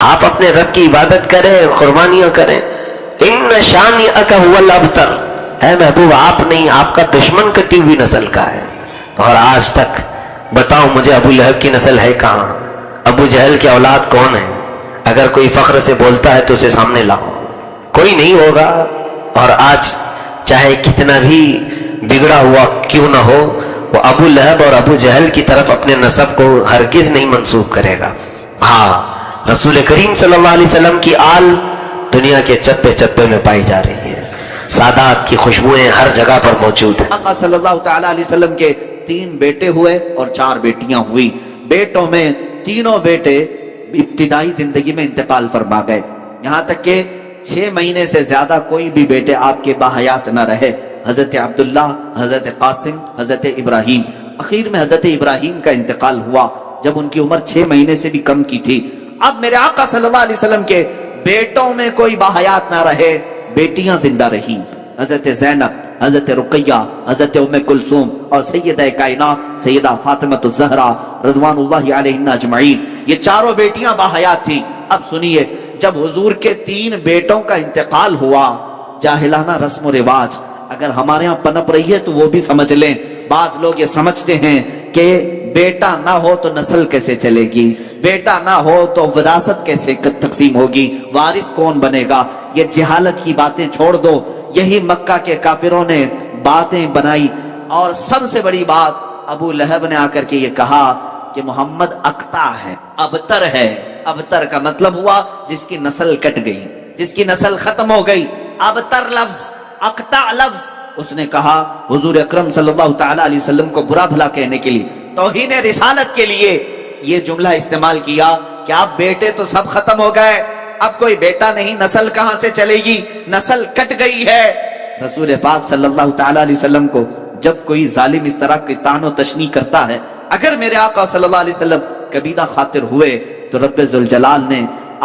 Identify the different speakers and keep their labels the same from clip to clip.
Speaker 1: آپ اپنے رب کی عبادت کریں، قربانیاں کریں. ان شانئک ھو الابتر، اے محبوب آپ نہیں، آپ کا دشمن کٹی ہوئی نسل کا ہے. اور آج تک بتاؤ مجھے ابو لہب کی نسل ہے کہاں؟ ابو جہل کی اولاد کون ہے؟ اگر کوئی فخر سے بولتا ہے تو اسے سامنے لاؤ، کوئی نہیں ہوگا. اور آج چاہے کتنا بھی بگڑا ہوا کیوں نہ ہو، وہ ابو لہب اور ابو جہل کی طرف اپنے نسب کو ہرگز نہیں منسوب کرے گا. ہاں، رسول کریم صلی اللہ علیہ وسلم کی آل دنیا کے چپے چپے میں پائی جا رہی ہے. سادات کی خوشبوئیں ہر جگہ پر موجود ہیں.
Speaker 2: آقا صلی اللہ تعالیٰ علیہ وسلم کے 3 بیٹے ہوئے اور 4 بیٹیاں ہوئی. بیٹوں میں تینوں بیٹے ابتدائی زندگی میں انتقال فرما گئے، یہاں تک کہ 6 مہینے سے زیادہ کوئی بھی بیٹے آپ کے باحیات نہ رہے. حضرت عبداللہ، حضرت قاسم، حضرت ابراہیم. اخیر میں حضرت ابراہیم کا انتقال ہوا جب ان کی عمر 6 مہینے سے بھی کم کی تھی. اب میرے آقا صلی اللہ علیہ وسلم کے بیٹوں میں کوئی باحیات نہ رہے، بیٹیاں زندہ رہی. حضرت زینب، حضرت رقیہ، حضرت ام کلثوم اور سیدہ کائنات سیدہ فاطمہ الزہرا رضوان اللہ علیہن اجمعین، یہ چاروں بیٹیاں باحیات تھیں. اب سنیے، جب حضور کے 3 بیٹوں کا انتقال ہوا، جاہلانہ رسم و رواج اگر ہمارے ہاں پنپ رہی ہے تو وہ بھی سمجھ لیں. بعض لوگ یہ سمجھتے ہیں کہ بیٹا نہ ہو تو نسل کیسے چلے گی، بیٹا نہ ہو تو وراثت کیسے تقسیم ہوگی، وارث کون بنے گا. یہ جہالت کی باتیں چھوڑ دو. یہی مکہ کے کافروں نے باتیں بنائی، اور سب سے بڑی بات ابو لہب نے آ کر کے یہ کہا کہ محمد اقطع ہے، ابتر ہے. ابتر کا مطلب ہوا جس کی نسل کٹ گئی، جس کی نسل ختم ہو گئی. ابتر لفظ، اقطع لفظ اس نے کہا حضور اکرم صلی اللہ تعالیٰ علیہ وسلم کو برا بھلا کہنے کے لیے، توہین رسالت کے لیے یہ جملہ استعمال کیا کہ آپ بیٹے تو سب ختم ہو گئے، اب کوئی بیٹا نہیں، نسل کہاں سے چلے گی، نسل کٹ گئی ہے. رسول پاک صلی اللہ تعالیٰ علیہ وسلم کو جب کوئی ظالم اس طرح کی طعن و تشنیع کرتا ہے، اگر میرے آقا صلی اللہ علیہ وسلم کبیدہ خاطر ہوئے تو رب ذوالجلال نے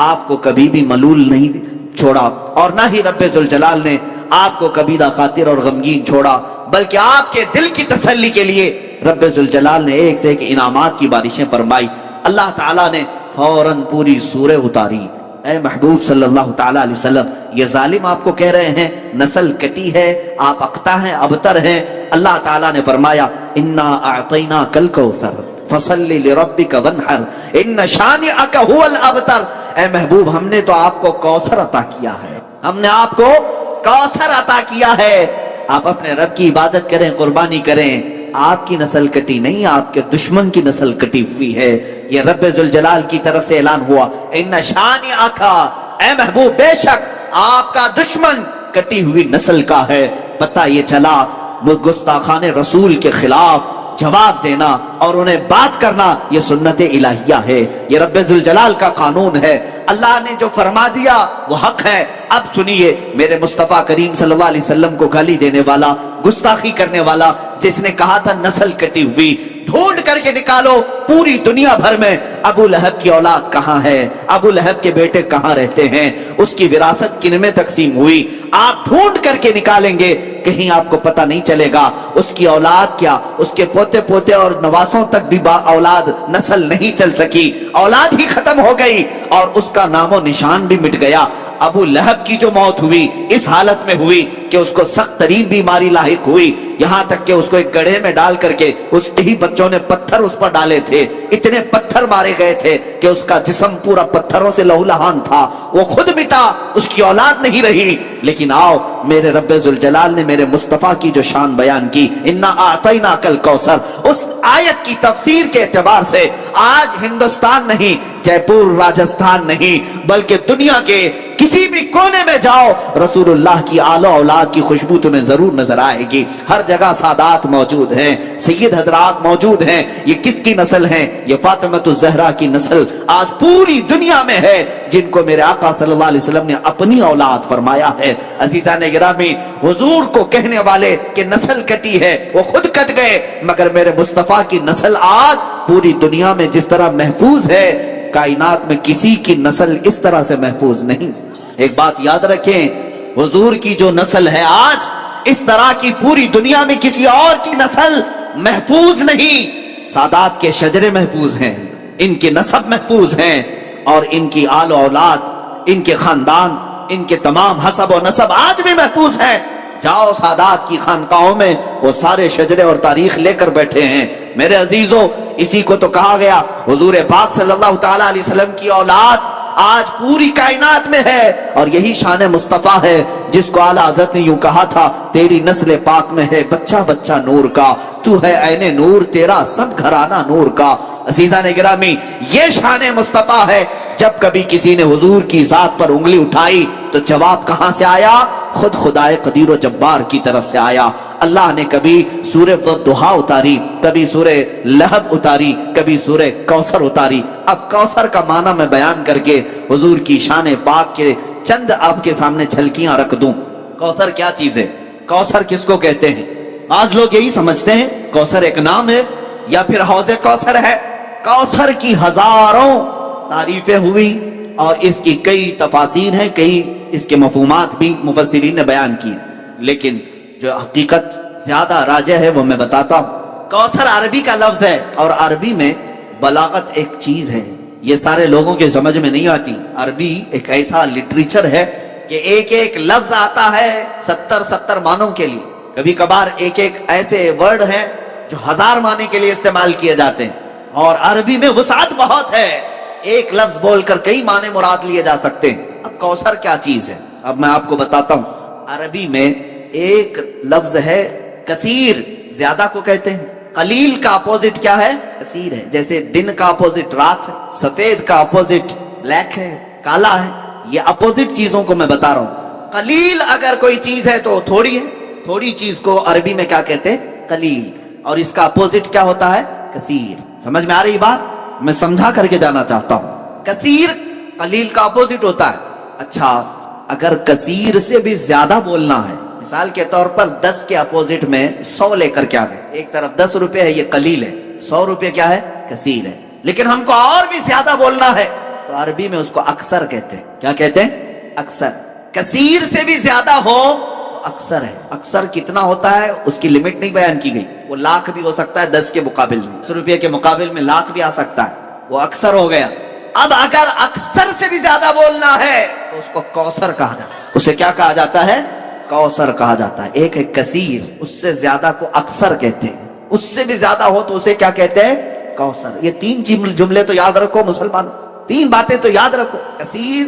Speaker 2: آپ کو کبھی بھی ملول نہیں چھوڑا، اور نہ ہی رب ذوالجلال نے آپ کو کبیدہ خاطر اور غمگین چھوڑا، بلکہ آپ کے دل کی تسلی کے لیے رب ذوالجلال نے ایک سے ایک انعامات کی بارشیں فرمائی. اللہ تعالیٰ نے فوراً پوری سورہ اتاری. اے محبوب صلی اللہ تعالیٰ علیہ وسلم، یہ ظالم آپ کو کہہ رہے ہیں نسل کٹی ہے، آپ اقطع ہیں، ابتر ہیں. اللہ تعالیٰ نے فرمایا انا اعطیناک الکوثر فصل لربک وانحر ان شانئک ھو الابتر. اے محبوب، ہم نے تو آپ کو کوثر عطا کیا ہے، ہم نے آپ کو کوثر عطا کیا ہے. آپ اپنے رب کی عبادت کریں، قربانی کریں. آپ کی نسل کٹی نہیں، آپ کے دشمن کی نسل کٹی ہوئی ہے. یہ رب ذوالجلال کی طرف سے اعلان ہوا ان شانئک، اے محبوب بے شک آپ کا دشمن کٹی ہوئی نسل کا ہے. پتہ یہ چلا گستاخان رسول کے خلاف جواب دینا اور انہیں بات کرنا یہ سنت الہیہ ہے، یہ رب ذوالجلال کا قانون ہے. اللہ نے جو فرما دیا وہ حق ہے. اب سنیے، میرے مصطفیٰ کریم صلی اللہ علیہ وسلم کو گالی دینے والا، گستاخی کرنے والا، جس نے کہا تھا نسل کٹی ہوئی، ڈھونڈ کر کے نکالو پوری دنیا بھر میں ابو لہب کی اولاد کہاں ہے، ابو لہب کے بیٹے کہاں رہتے ہیں، اس کی وراثت کن میں تقسیم ہوئی. آپ ڈھونڈ کر کے نکالیں گے، کہیں آپ کو پتہ نہیں چلے گا اس کی اولاد کیا، اس کے پوتے پوتے اور نواسوں تک بھی اولاد نسل نہیں چل سکی، اولاد ہی ختم ہو گئی اور اس کا نام و نشان بھی مٹ گیا. ابو لہب کی جو موت ہوئی اس حالت میں ہوئی کہ اس کو سخت ترین بیماری لاحق ہوئی، یہاں تک کہ اس کو ایک گڑھے میں ڈال کر کے اس ہی بچوں نے پتھر اس پر ڈالے تھے، اتنے پتھر مارے گئے تھے کہ اس کا جسم پورا پتھروں سے لہولہان تھا. وہ خود مٹا، اس کی اولاد نہیں رہی. لیکن آؤ، میرے رب ذوالجلال نے میرے مصطفیٰ کی جو شان بیان کی انا اعطیناک الکوثر، اس آیت کی تفسیر کے اعتبار سے آج ہندوستان نہیں، جے پور راجستھان نہیں، بلکہ دنیا کے کسی بھی کونے میں جاؤ رسول اللہ کی آل و اولاد کی خوشبو تمہیں ضرور نظر آئے گی. ہر جگہ سادات موجود ہیں، سید حضرات موجود ہیں. یہ کس کی نسل ہیں؟ یہ فاطمہ الزہرا کی نسل آج پوری دنیا میں ہے، جن کو میرے آقا صلی اللہ علیہ وسلم نے اپنی اولاد فرمایا ہے. عزیزان گرامی، حضور کو کہنے والے کہ نسل کٹی ہے وہ خود کٹ گئے، مگر میرے مصطفیٰ کی نسل آج پوری دنیا میں جس طرح محفوظ ہے، کائنات میں کسی کی نسل اس طرح سے محفوظ نہیں. ایک بات یاد رکھیں، حضور کی جو نسل ہے آج، اس طرح کی پوری دنیا میں کسی اور کی نسل محفوظ نہیں. سادات کے شجرے محفوظ ہیں، ان کے نسب محفوظ ہیں. اور ان کی آل و اولاد، ان کے خاندان، ان کے تمام حسب و نسب آج بھی محفوظ ہیں۔ جاؤ سادات کی خانقاہوں میں، وہ سارے شجرے اور تاریخ لے کر بیٹھے ہیں۔ میرے عزیزو، اسی کو تو کہا گیا حضور پاک صلی اللہ تعالی علیہ وسلم کی اولاد آج پوری کائنات میں ہے، اور یہی شان مصطفیٰ ہے جس کو اعلیٰ حضرت نے یوں کہا تھا، تیری نسل پاک میں ہے بچہ بچہ نور کا، تو ہے عین نور، تیرا سب گھرانہ نور کا۔ عزیزان گرامی، یہ شان مصطفیٰ ہے۔ جب کبھی کسی نے حضور کی ذات پر انگلی اٹھائی تو جواب کہاں سے آیا؟ خود خدائے قدیر و جبار کی طرف سے آیا۔ اللہ نے کبھی سورہ والضحیٰ اتاری، کبھی سورہ لہب اتاری، کبھی سورہ کوثر اتاری۔ اب کوثر کا معنی میں بیان کر کے حضور کی شان پاک کے چند آپ کے سامنے جھلکیاں رکھ دوں۔ کوثر کیا چیز ہے؟ کوثر کس کو کہتے ہیں؟ بعض لوگ یہی سمجھتے ہیں کوثر ایک نام ہے یا پھر حوض کوثر ہے۔ کوثر کی ہزاروں تعریفیں ہوئی اور اس کی کئی تفاسیر ہیں، کئی اس کے مفہومات بھی مفسرین نے بیان کی، لیکن جو حقیقت زیادہ راجح ہے وہ میں بتاتا ہوں۔ کوثر عربی کا لفظ ہے، اور عربی میں بلاغت ایک چیز ہے، یہ سارے لوگوں کے سمجھ میں نہیں آتی۔ عربی ایک ایسا لٹریچر ہے کہ ایک ایک لفظ آتا ہے 70 معنوں کے لیے، کبھی کبھار ایک ایک ایسے ورڈ ہیں جو 1000 معنی کے لیے استعمال کیے جاتے ہیں، اور عربی میں وسعت بہت ہے، ایک لفظ بول کر کئی معنی مراد لیے جا سکتے ہیں۔ اب کوثر کیا چیز ہے؟ اب میں آپ کو بتاتا ہوں۔ عربی میں ایک لفظ ہے کثیر، زیادہ کو کہتے ہیں۔ قلیل کا اپوزٹ کیا ہے؟ کثیر ہے۔ جیسے دن کا اپوزٹ رات ہے، سفید کا اپوزٹ بلیک ہے، کالا ہے۔ یہ اپوزٹ چیزوں کو میں بتا رہا ہوں۔ قلیل اگر کوئی چیز ہے تو تھوڑی ہے، تھوڑی چیز کو عربی میں کیا کہتے ہیں؟ قلیل، اور اس کا اپوزٹ کیا ہوتا ہے؟ کثیر۔ سمجھ میں آ رہی بات؟ میں سمجھا کر کے جانا چاہتا ہوں۔ کثیر قلیل کا اپوزٹ ہوتا ہے۔ اچھا، اگر کثیر سے بھی زیادہ بولنا ہے، مثال کے طور پر 10 کے اپوزٹ میں 100 لے کر کے آ گئے، ایک طرف 10 روپے ہے، یہ قلیل ہے، 100 روپے کیا ہے؟ کثیر ہے۔ لیکن ہم کو اور بھی زیادہ بولنا ہے تو عربی میں اس کو اکثر کہتے ہیں۔ کیا کہتے ہیں؟ اکثر۔ کثیر سے بھی زیادہ ہو تو اکثر ہے۔ اکثر کتنا ہوتا ہے اس کی لمٹ نہیں بیان کی گئی، وہ لاکھ بھی ہو سکتا ہے 10 کے مقابل میں، 10 روپے کے مقابل میں لاکھ بھی آ سکتا ہے، وہ اکثر ہو گیا۔ اب اگر اکثر سے بھی زیادہ بولنا ہے تو اس کو کوثر کہا جاتا ہے۔ اسے کیا کہا جاتا ہے؟ کوثر کہا جاتا ہے۔ ایک ہے کثیر، اس سے زیادہ کو اکثر کہتے ہیں، اس سے بھی زیادہ ہو تو اسے کیا کہتے ہیں؟ کوثر۔ یہ 3 جملے تو یاد رکھو مسلمان، 3 باتیں تو یاد رکھو، کثیر،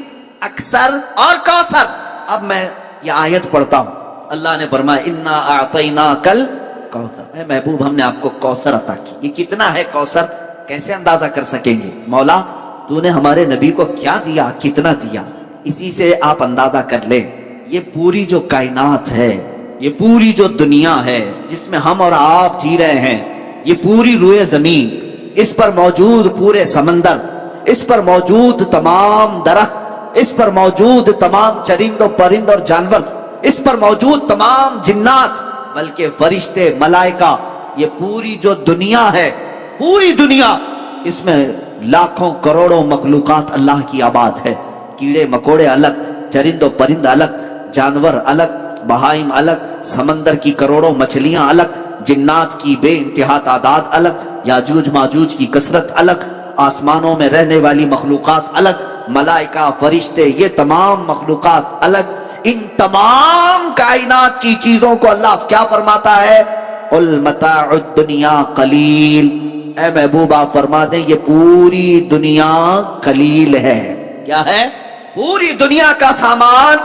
Speaker 2: اکثر اور کوثر۔ اب میں یہ آیت پڑھتا ہوں۔ اللہ نے فرمایا انا اعطیناک الکوثر، اے محبوب ہم نے آپ کو کوثر عطا کی۔ یہ کتنا ہے کوثر؟ کیسے اندازہ کر سکیں گے؟ مولا تو نے ہمارے نبی کو کیا دیا، کتنا دیا، اسی سے آپ اندازہ کر لیں۔ یہ پوری جو کائنات ہے، یہ پوری جو دنیا ہے جس میں ہم اور آپ جی رہے ہیں، یہ پوری روئے زمین، اس پر موجود پورے سمندر، اس پر موجود تمام درخت، اس پر موجود تمام چرند و پرند اور جانور، اس پر موجود تمام جنات، بلکہ فرشتے، ملائکہ، یہ پوری جو دنیا ہے، پوری دنیا، اس میں لاکھوں کروڑوں مخلوقات اللہ کی آباد ہے۔ کیڑے مکوڑے الگ، چرند و پرند الگ، جانور الگ، بہائم الگ، سمندر کی کروڑوں مچھلیاں الگ، جنات کی بے انتہا تعداد الگ، یاجوج ماجوج کی کثرت الگ، آسمانوں میں رہنے والی مخلوقات الگ، ملائکہ، فرشتے، یہ تمام مخلوقات الگ۔ ان تمام کائنات کی چیزوں کو اللہ کیا فرماتا ہے؟ قل متاع الدنیا قلیل، اے محبوب آپ فرما دیں یہ پوری دنیا قلیل ہے۔ کیا ہے؟ پوری دنیا کا سامان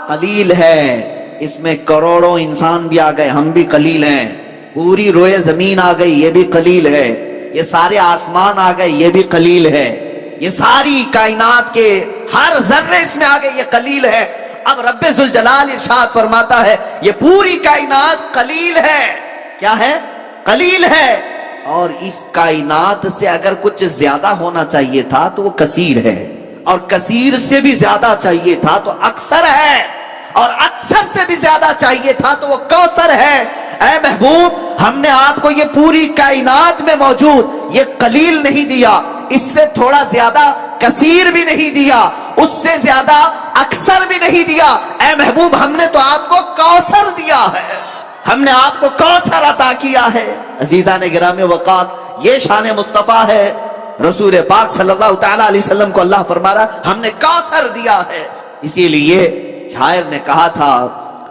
Speaker 2: قلیل ہے۔ اس میں کروڑوں انسان بھی آ گئے، ہم بھی قلیل ہیں۔ پوری روئے زمین آ گئی، یہ بھی قلیل ہے۔ یہ سارے آسمان آ گئے، یہ بھی قلیل ہے۔ یہ ساری کائنات کے ہر ذرے اس میں آ گئے، یہ قلیل ہے۔ اب رب ذوالجلال ارشاد فرماتا ہے یہ پوری کائنات قلیل ہے۔ کیا ہے؟ قلیل ہے۔ اور اس کائنات سے اگر کچھ زیادہ ہونا چاہیے تھا تو وہ کثیر ہے، اور کثیر سے بھی زیادہ چاہیے تھا تو اکثر ہے، اور اکثر سے بھی زیادہ چاہیے تھا تو وہ کوثر ہے۔ اے محبوب ہم نے آپ کو یہ پوری کائنات میں موجود یہ قلیل نہیں دیا، اس سے تھوڑا زیادہ کثیر بھی نہیں دیا، اس سے زیادہ اکثر بھی نہیں دیا۔ اے محبوب ہم نے تو آپ کو کوثر دیا ہے، ہم نے آپ کو کوثر عطا کیا ہے۔ عزیزان گرامی وقار، یہ شان مصطفیٰ ہے रसूल पाक सल्लल्लाहु ताला अलैहि वसल्लम को अल्लाह फरमा रहा हमने कासर दिया है। इसीलिए शायर ने कहा था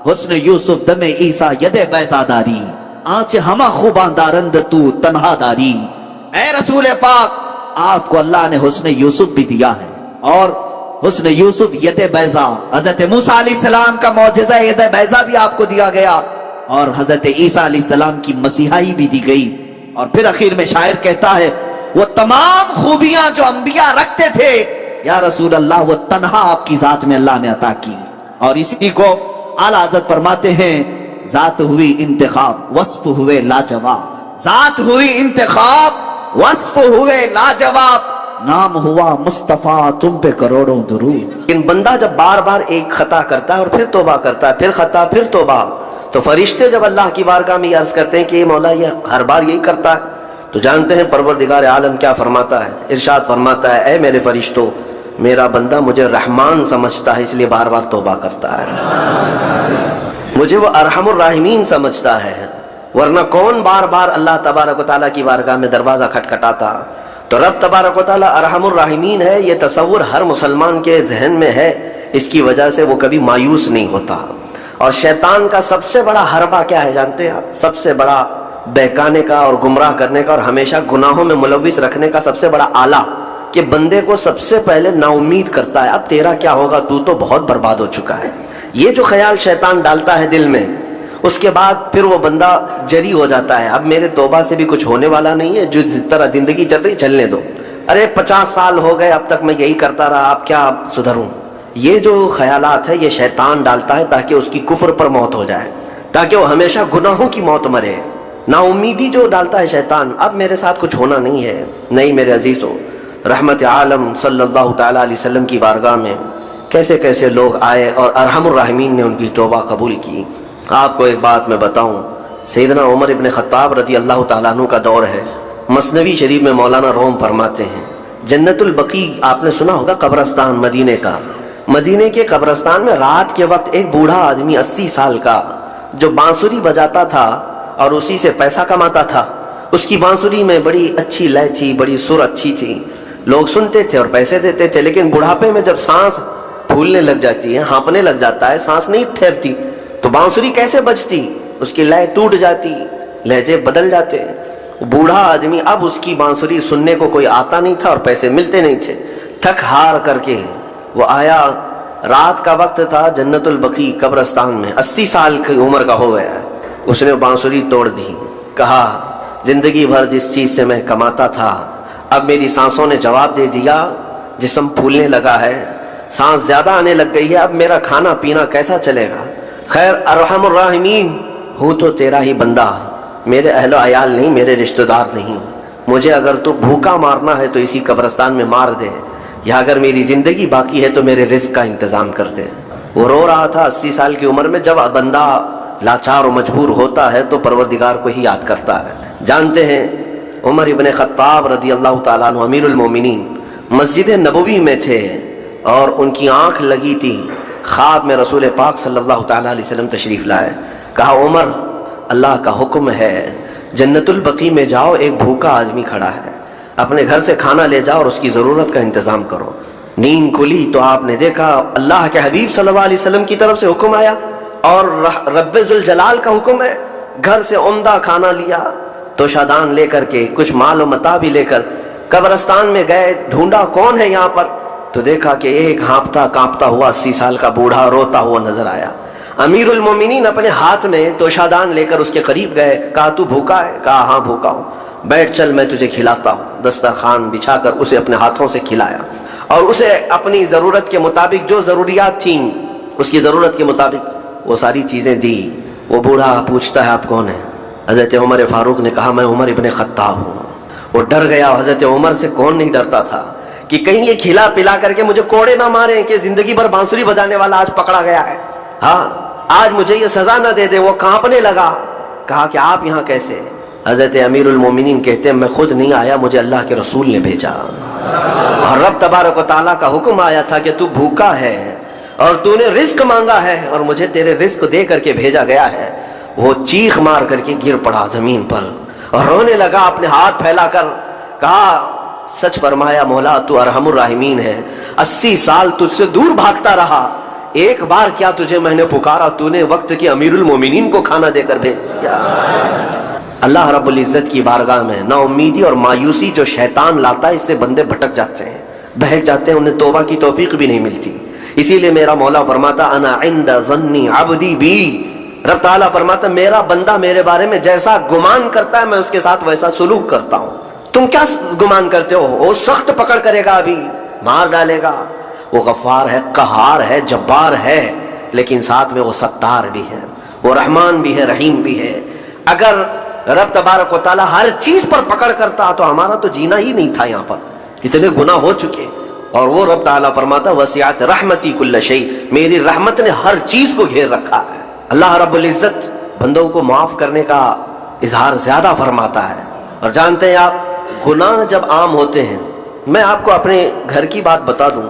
Speaker 2: हुस्न यूसुफ दमे ईसा यदे बैजादारी आंच हमा खुबांदारंद तू तन्हादारी। ऐ रसूल पाक आपको अल्लाह ने हुस्न यूसुफ भी दिया है और हुस्न यूसुफ यदे बैजा हजरत मूसा अलैहिस्सलाम का मौजज़ा यदे बैजा भी आपको दिया गया और हजरत ईसा अलैहिस्सलाम की मसीहाई भी दी गई। और फिर आखिर में शायर कहता है वो तमाम खूबियां जो अंबिया रखते थे या रसूल अल्लाह वो तन्हा आपकी जात में अल्लाह ने अता की। और इसी को आला हज़रत फरमाते हैं जात हुई इंतखाब वस्फ हुए लाजवाब, जात हुई इंतखाब वस्फ हुए लाजवाब, नाम हुआ मुस्तफा तुम पे करोड़ों दुरूद।
Speaker 1: लेकिन बंदा जब बार बार एक खता करता है और फिर तौबा करता है, फिर खता फिर तौबा, तो फरिश्ते जब अल्लाह की बारगाह में अर्ज करते हैं कि मौला ये हर बार यही करता है, तो जानते हैं परवरदिगार आलम क्या फरमाता है। इरशाद फरमाता है ऐ मेरे फरिश्तों मेरा बंदा मुझे रहमान समझता है इसलिए बार बार तौबा करता है, मुझे वो अरहमुर राहिमीन समझता है, वरना कौन बार बार अल्लाह तबारक व तआला की बारगाह में दरवाजा खटखटाता। तो रब तबारक व तआला अरहमुर राहिमीन है, ये तसव्वुर हर मुसलमान के जहन में है, इसकी वजह से वो कभी मायूस नहीं होता। और शैतान का सबसे बड़ा हरबा क्या है जानते हैं आप? सबसे बड़ा बहकाने का और गुमराह करने का और हमेशा गुनाहों में मुलव्विस रखने का सबसे बड़ा आला कि बंदे को सबसे पहले नाउम्मीद करता है, अब तेरा क्या होगा, तू तो बहुत बर्बाद हो चुका है। ये जो ख्याल शैतान डालता है दिल में, उसके बाद फिर वो बंदा जरी हो जाता है, अब मेरे तौबा से भी कुछ होने वाला नहीं है, जो जिस तरह जिंदगी चल रही चलने दो, अरे 50 साल हो गए अब तक मैं यही करता रहा, अब क्या सुधरूं। ये जो ख्यालात है ये शैतान डालता है ताकि उसकी कुफ्र पर मौत हो जाए, ताकि वो हमेशा गुनाहों की मौत मरे। नाउमीदी जो डालता है शैतान, अब मेरे साथ कुछ होना नहीं है। नहीं मेरे अजीजों, रहमत आलम सल्लल्लाहु ताला अलैहि वसल्लम की बारगाह में कैसे कैसे लोग आए और अरहमुर राहिमीन ने उनकी तौबा कबूल की। आपको एक बात मैं बताऊं, सैयदना उमर इब्न खत्ताब रज़ी अल्लाह ताला अन्हु का दौर है। मसनवी शरीफ में मौलाना रोम फरमाते हैं जन्नतुल बकी आपने सुना होगा कब्रस्तान मदीने का, मदीने के कब्रस्तान में रात के वक्त एक बूढ़ा आदमी 80 साल का जो बांसुरी बजाता था और उसी से पैसा कमाता था, उसकी बांसुरी में बड़ी अच्छी लय थी, बड़ी सुर अच्छी थी, लोग सुनते थे और पैसे देते थे। लेकिन बुढ़ापे में जब सांस फूलने लग जाती है, हाँपने लग जाता है, सांस नहीं ठहरती, तो बांसुरी कैसे बजती, उसकी लय टूट जाती, लहजे बदल जाते। बूढ़ा आदमी, अब उसकी बांसुरी सुनने को कोई आता नहीं था और पैसे मिलते नहीं थे, थक हार करके वो आया, रात का वक्त था, जन्नतुल बकी कब्रस्तान में 80 साल की उम्र का हो गया है, उसने बांसुरी तोड़ दी, कहा जिंदगी भर जिस चीज से मैं कमाता था अब मेरी सांसों ने जवाब दे दिया, जिस्म फूलने लगा है, सांस ज्यादा आने लग गई है, अब मेरा खाना पीना कैसा चलेगा। खैर अरहमुर राहिमीन हूँ तो तेरा ही बंदा, मेरे अहलो अयाल नहीं, मेरे रिश्तेदार नहीं, मुझे अगर तू भूखा मारना है तो इसी कब्रस्तान में मार दे, या अगर मेरी जिंदगी बाकी है तो मेरे रिस्क का इंतजाम कर दे। वो रो रहा था 80 साल की उम्र में। जब बंदा लाचार और मजबूर होता है तो परवरदिगार को ही याद करता है। जानते हैं उमर इब्न खत्ताब रज़ी अल्लाह ताला अन्हु अमीरुल मोमिनीन मस्जिद नबवी में थे और उनकी आंख लगी थी, ख्वाब में रसूल पाक सल्लल्लाहु ताला अलैहि वसल्लम तशरीफ लाए। कहा उमर अल्लाह का हुक्म है जन्नतुल बकी में जाओ, एक भूखा आदमी खड़ा है, अपने घर से खाना ले जाओ और उसकी ज़रूरत का इंतज़ाम करो। नींद खुली तो आपने देखा अल्लाह के हबीब सल्लल्लाहु अलैहि वसल्लम की तरफ से हुक्म आया और रब्बे जुल जलाल का हुक्म है, घर से उम्दा खाना लिया, तोशादान लेकर के कुछ माल और मता भी लेकर कब्रस्तान में गए, ढूंढा कौन है यहाँ पर, तो देखा कि एक हाँपता कांपता हुआ 80 साल का बूढ़ा रोता हुआ नजर आया। अमीरुल मोमिनीन अपने हाथ में तोशादान लेकर उसके करीब गए, कहा तू भूखा है? कहा हाँ भूखा हूँ, बैठ चल मैं तुझे खिलाता हूँ। दस्तरखान बिछाकर उसे अपने हाथों से खिलाया और उसे अपनी ज़रूरत के मुताबिक जो ज़रूरियात थी उसकी ज़रूरत के मुताबिक वो सारी चीज़ें दी। वो बूढ़ा पूछता है आप कौन है? हज़रत उमर फ़ारूक ने कहा मैं उमर इब्न खत्ताब हूँ। वो डर गया, हज़रत उमर से कौन नहीं डरता था कि कहीं ये खिला पिला करके मुझे कोड़े ना मारे कि ज़िंदगी भर बांसुरी बजाने वाला आज पकड़ा गया है, हाँ आज मुझे ये सज़ा ना दे दे। वो कांपने लगा, कहा कि आप यहाँ कैसे? हज़रत अमीरुल मोमिनीन कहते हैं मैं खुद नहीं आया, मुझे अल्लाह के रसूल ने भेजा और रब तबारक व तआला का हुक्म आया था कि तू भूखा है और तूने रिस्क मांगा है और मुझे तेरे रिस्क दे करके भेजा गया है। वो चीख मार करके गिर पड़ा जमीन पर और रोने लगा, अपने हाथ फैलाकर कहा सच फरमाया मौला तू अरहमुर राहिमीन है। 80 साल तुझसे दूर भागता रहा, एक बार क्या तुझे मैंने पुकारा, तूने वक्त के अमीरुल मोमिनीन को खाना देकर भेज दिया। अल्लाह रब्बुल इज्जत की बारगाह में ना उम्मीदी और मायूसी जो शैतान लाता है, इससे बंदे भटक जाते हैं, बहक जाते हैं, उन्हें तौबा की तौफीक भी नहीं मिलती। इसीलिए मेरा मौला फरमाता अना इंदा ज़न्नी अब्दी बी, रब ताला फरमाता मेरा बंदा मेरे बारे में जैसा गुमान करता है मैं उसके साथ वैसा सुलूक करता हूं। तुम क्या गुमान करते हो? वो सख्त पकड़ करेगा, अभी मार डालेगा। वो गफ्फार है, कहार है, जब्बार है, लेकिन साथ में वो सत्तार भी है, वो रहमान भी है, रहीम भी है। अगर रब तबारक व तआला हर चीज पर पकड़ करता तो हमारा तो जीना ही नहीं था। यहाँ पर इतने गुनाह हो चुके, और वो रब ताला फरमाता वसिअत रहमती कुल्ल शै, मेरी रहमत ने हर चीज को घेर रखा है। अल्लाह रब्बुल इज्जत बंदों को माफ करने का इजहार ज्यादा फरमाता है। और जानते हैं आप, गुनाह जब आम होते हैं, मैं आपको अपने घर की बात बता दूं,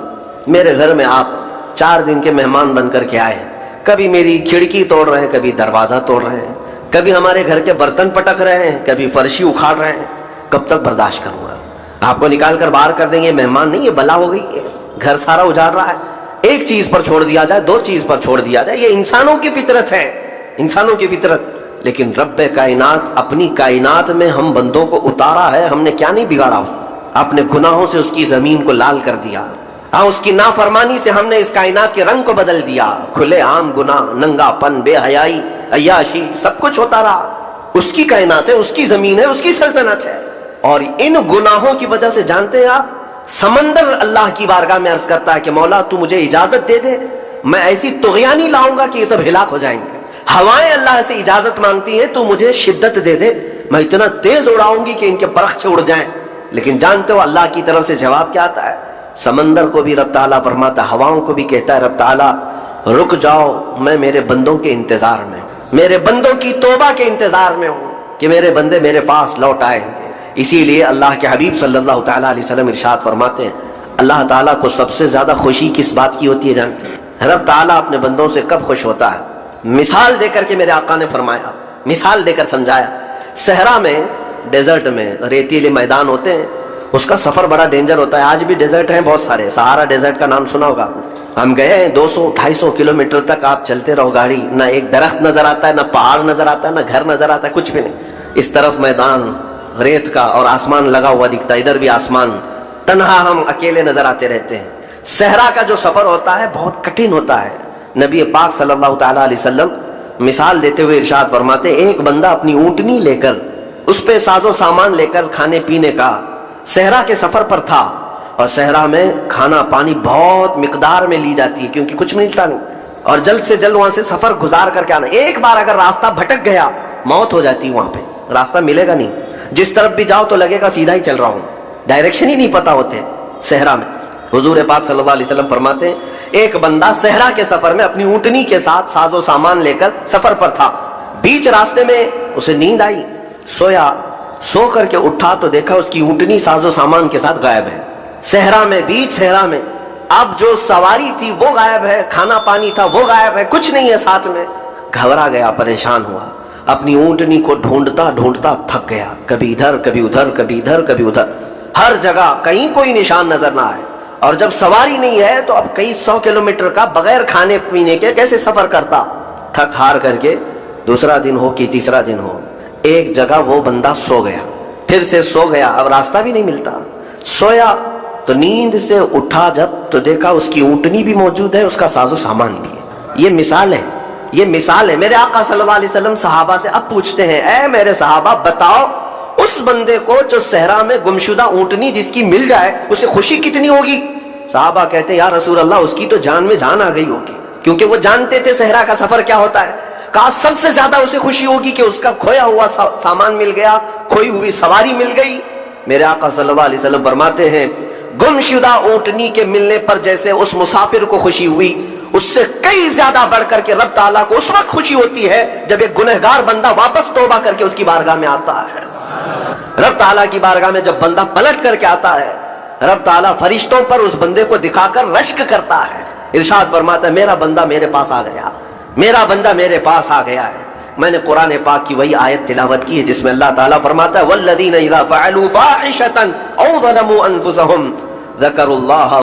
Speaker 1: मेरे घर में आप 4 दिन के मेहमान बन करके आए, कभी मेरी खिड़की तोड़ रहे हैं, कभी दरवाजा तोड़ रहे हैं, कभी हमारे घर के बर्तन पटक रहे हैं, कभी फर्शी उखाड़ रहे हैं, कब तक बर्दाश्त करूंगा? आपको निकाल कर बाहर कर देंगे, मेहमान नहीं, ये बला हो गई है, घर सारा उजाड़ रहा है। एक चीज पर छोड़ दिया जाए, 2 चीज पर छोड़ दिया जाए, ये इंसानों की फितरत है, इंसानों की फितरत। लेकिन रब्बे कायनात अपनी कायनात में हम बंदों को उतारा है, हमने क्या नहीं बिगाड़ा? अपने गुनाहों से उसकी जमीन को लाल कर दिया। हाँ, उसकी नाफरमानी से हमने इस कायनात के रंग को बदल दिया। खुले आम गुनाह, नंगापन, बेहयाई, अय्याशी, सब कुछ होता रहा। उसकी कायनात है, उसकी जमीन है, उसकी सल्तनत है। और इन गुनाहों की वजह से जानते हैं आप, समंदर अल्लाह की बारगाह में अर्ज करता है कि मौला तू मुझे इजाजत दे दे, मैं ऐसी तुग़यानी लाऊंगा कि ये सब हिलाक हो जाएंगे। हवाएं अल्लाह से इजाजत मांगती हैं, तू मुझे शिद्दत दे दे, मैं इतना तेज उड़ाऊंगी कि इनके परखचे उड़ जाएं। लेकिन जानते हो अल्लाह की तरफ से जवाब क्या आता है? समंदर को भी रब ताला फरमाता, हवाओं को भी कहता है रब ताला रुक जाओ, मैं मेरे बंदों के इंतजार में हूं, मेरे बंदों की तौबा के इंतजार में हूं कि मेरे बंदे मेरे पास लौट आएंगे। इसीलिए अल्लाह के हबीब सल्लल्लाहु तआला अलैहि वसल्लम इरशाद फरमाते हैं, अल्लाह ताला को सबसे ज्यादा खुशी किस बात की होती है जानते हैं? रब ताला अपने बंदों से कब खुश होता है? मिसाल देकर के मेरे आका ने फरमाया, मिसाल देकर समझाया। सहरा में, डेजर्ट में रेतीले मैदान होते हैं, उसका सफर बड़ा डेंजर होता है। आज भी डेजर्ट हैं बहुत सारे, सहारा डेजर्ट का नाम सुना होगा आपने। हम गए हैं 200-250 किलोमीटर तक आप चलते रहो गाड़ी, ना एक दरख्त नजर आता है, ना पहाड़ नजर आता है, ना घर नजर आता है, कुछ भी नहीं। इस तरफ मैदान रेत का और आसमान लगा हुआ दिखता है, इधर भी आसमान, तन्हा हम अकेले नजर आते रहते हैं। सहरा का जो सफर होता है बहुत कठिन होता है। नबी पाक सल्लल्लाहु तआला अलैहि वसल्लम मिसाल देते हुए इरशाद फरमाते, एक बंदा अपनी ऊंटनी लेकर, उस पे साजो सामान लेकर खाने पीने का सहरा के सफर पर था, और सहरा में खाना पानी बहुत मिकदार में ली जाती है क्योंकि कुछ मिलता नहीं, और जल्द से जल्द वहां से सफर गुजार करके आना। एक बार अगर रास्ता भटक गया, मौत हो जाती है, वहां पे रास्ता मिलेगा नहीं। जिस तरफ भी जाओ तो लगेगा सीधा ही चल रहा हूं, डायरेक्शन ही नहीं पता होते सहरा में। हुजूर पाक सल्लल्लाहु अलैहि वसल्लम फरमाते हैं, एक बंदा सहरा के सफर में अपनी ऊंटनी के साथ साजो सामान लेकर सफर पर था। बीच रास्ते में उसे नींद आई, सोया, सो करके उठा तो देखा उसकी ऊंटनी साजो सामान के साथ गायब है। सहरा में, बीच सहरा में, अब जो सवारी थी वो गायब है, खाना पानी था वो गायब है, कुछ नहीं है साथ में। घबरा गया, परेशान हुआ, अपनी ऊंटनी को ढूंढता ढूंढता थक गया, कभी इधर कभी उधर, कभी इधर कभी उधर, हर जगह कहीं कोई निशान नजर ना आए। और जब सवारी नहीं है तो अब कई 100 किलोमीटर का बगैर खाने पीने के कैसे सफर करता? थक हार करके दूसरा दिन हो कि तीसरा दिन हो, एक जगह वो बंदा सो गया, फिर से सो गया, अब रास्ता भी नहीं मिलता। सोया तो नींद से उठा जब तो देखा उसकी ऊंटनी भी मौजूद है, उसका साजो सामान भी है। ये मिसाल है, ये मिसाल है। मेरे आका सल्लल्लाहु अलैहि वसल्लम सहाबा से अब पूछते हैं, ऐ मेरे सहाबा बताओ, उस बंदे को जो सहरा में गुमशुदा ऊंटनी जिसकी मिल जाए उसे खुशी कितनी होगी? सहाबा कहते हैं, या रसूल अल्लाह उसकी तो जान में जान आ गई होगी, क्योंकि वो जानते थे सहरा का सफर क्या होता है। कहा सबसे ज्यादा उसे खुशी होगी कि उसका खोया हुआ सामान मिल गया, खोई हुई सवारी मिल गई। मेरे आका सल्लल्लाहु अलैहि वसल्लम फरमाते हैं, गुमशुदा ऊंटनी के मिलने पर जैसे उस मुसाफिर को खुशी हुई, उससे कई ज्यादा बढ़कर के रब ताला को उस वक्त खुशी होती है जब एक गुनहगार बंदा वापस तौबा करके उसकी बारगाह में आता है। रब ताला की बारगाह में जब बंदा पलट करके आता है, रब ताला फरिश्तों पर उस बंदे को दिखाकर रश्क करता है, इरशाद फरमाता है, मेरा बंदा मेरे पास आ गया, मेरा बंदा मेरे पास आ गया है। میں نے قرآن پاک کی وہی آیت تلاوت کی ہے جس میں اللہ تعالیٰ فرماتا ہے والذین اذا فعلوا فاحشۃ او ظلموا انفسهم ذکروا اللہ